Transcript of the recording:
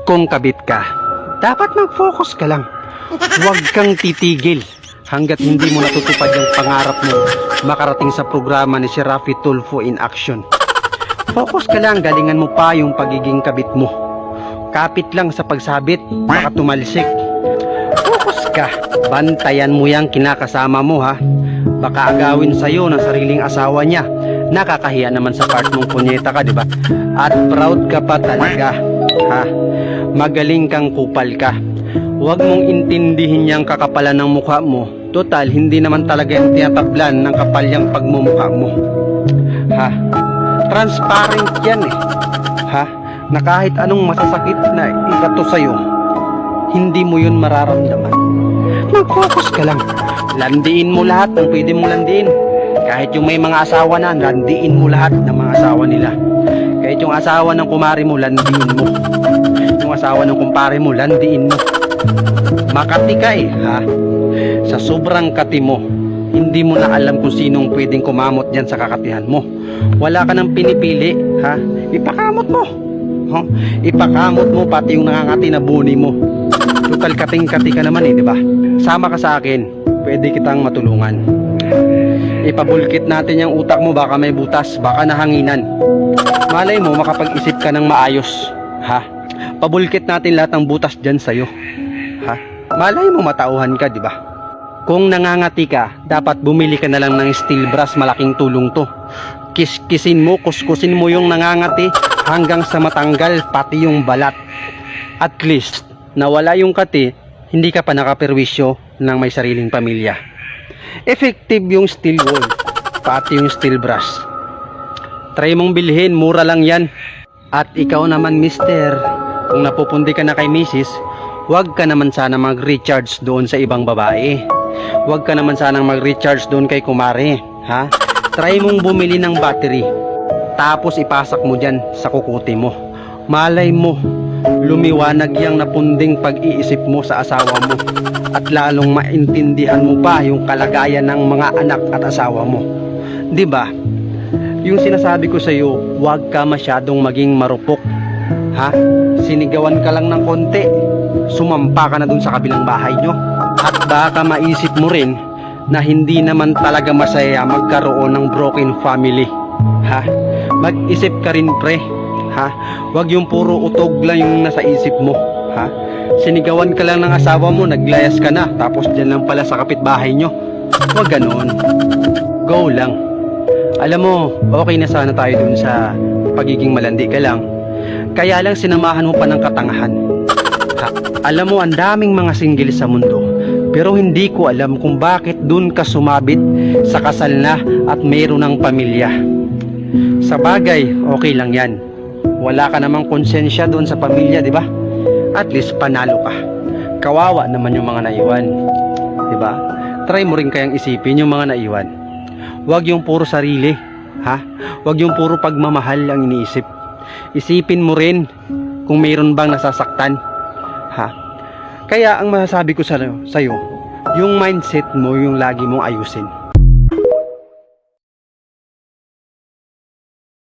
Kung kabit ka, dapat mag-focus ka lang. Huwag kang titigil hanggat hindi mo natutupad yung pangarap mo makarating sa programa ni si Raffy Tulfo in action. Focus ka lang, galingan mo pa yung pagiging kabit mo. Kapit lang sa pagsabit, baka tumalsik. Focus ka, bantayan mo yung kinakasama mo ha. Baka agawin sa'yo ng sariling asawa niya. Nakakahiya naman sa part mong punyeta ka, diba? At proud ka pa talaga, ha? Magaling kang kupal ka. Huwag mong intindihin yung kakapalan ng mukha mo. Total, hindi naman talaga yung tinatablan ng kapal yung pagmumukha mo. Ha? Transparent yan eh. Ha? Na kahit anong masasakit na ikato sa'yo, hindi mo yun mararamdaman. Mag-focus ka lang. Landiin mo lahat ng pwede mong landiin. Kahit yung may mga asawa na, landiin mo lahat ng mga asawa nila. Kahit yung asawa ng kumari mo, landiin mo. Yung asawa ng kumpare mo, landiin mo. Makati ka eh, ha? Sa sobrang kati mo, hindi mo na alam kung sinong pwedeng kumamot dyan sa kakatihan mo. Wala ka nang pinipili, ha? Ipakamot mo. Huh? Ipakamot mo pati yung nangangati na buni mo. Total kating-kati ka naman eh, di ba? Sama ka sa akin, pwede kitang matulungan. Ipabulkit natin yung utak mo, baka may butas, baka nahanginan. Malay mo makapag-isip ka ng maayos, ha? Pabulkit natin lahat ng butas dyan sa'yo, ha? Malay mo matauhan ka, di ba? Kung nangangati ka, dapat bumili ka na lang ng steel brush, malaking tulong to. Kiskisin mo, kuskusin mo yung nangangati hanggang sa matanggal pati yung balat. At least, nawala yung kati, hindi ka pa nakaperwisyo ng may sariling pamilya. Effective yung steel wool, pati yung steel brush. Try mong bilhin, mura lang yan. At ikaw naman mister, kung napupundi ka na kay misis, huwag ka naman sana mag-recharge doon sa ibang babae. Huwag ka naman sanang mag-recharge doon kay kumare, ha? Try mong bumili ng battery, tapos ipasak mo dyan sa kukuti mo. Malay mo, lumiwanag yang napunding pag-iisip mo sa asawa mo. At lalong maintindihan mo pa yung kalagayan ng mga anak at asawa mo. 'Di ba? Yung sinasabi ko sa iyo, huwag ka masyadong maging marupok. Ha? Sinigawan ka lang ng konti, sumampa ka na dun sa kabilang bahay nyo. At baka maisip mo rin na hindi naman talaga masaya magkaroon ng broken family. Ha? Mag-isip ka rin pre. Ha? Huwag yung puro utog lang yung nasa isip mo. Ha? Sinigawan ka lang ng asawa mo, naglayas ka na, tapos dyan lang pala sa kapitbahay nyo. Huwag ganoon. Go lang. Alam mo, okay na sana tayo dun sa pagiging malandi ka lang. Kaya lang sinamahan mo pa ng katangahan. Ha? Alam mo, ang daming mga single sa mundo, pero hindi ko alam kung bakit dun ka sumabit sa kasal na at mayroon ng pamilya. Sa bagay, okay lang yan. Wala ka namang konsensya dun sa pamilya, di ba? At least panalo ka. Kawawa naman yung mga naiwan, di ba? Try mo rin kayang isipin yung mga naiwan. Huwag yung puro sarili, ha? Huwag yung puro pagmamahal ang iniisip. Isipin mo rin kung mayroon bang nasasaktan, ha? Kaya ang masasabi ko sa'yo, yung mindset mo yung lagi mong ayusin.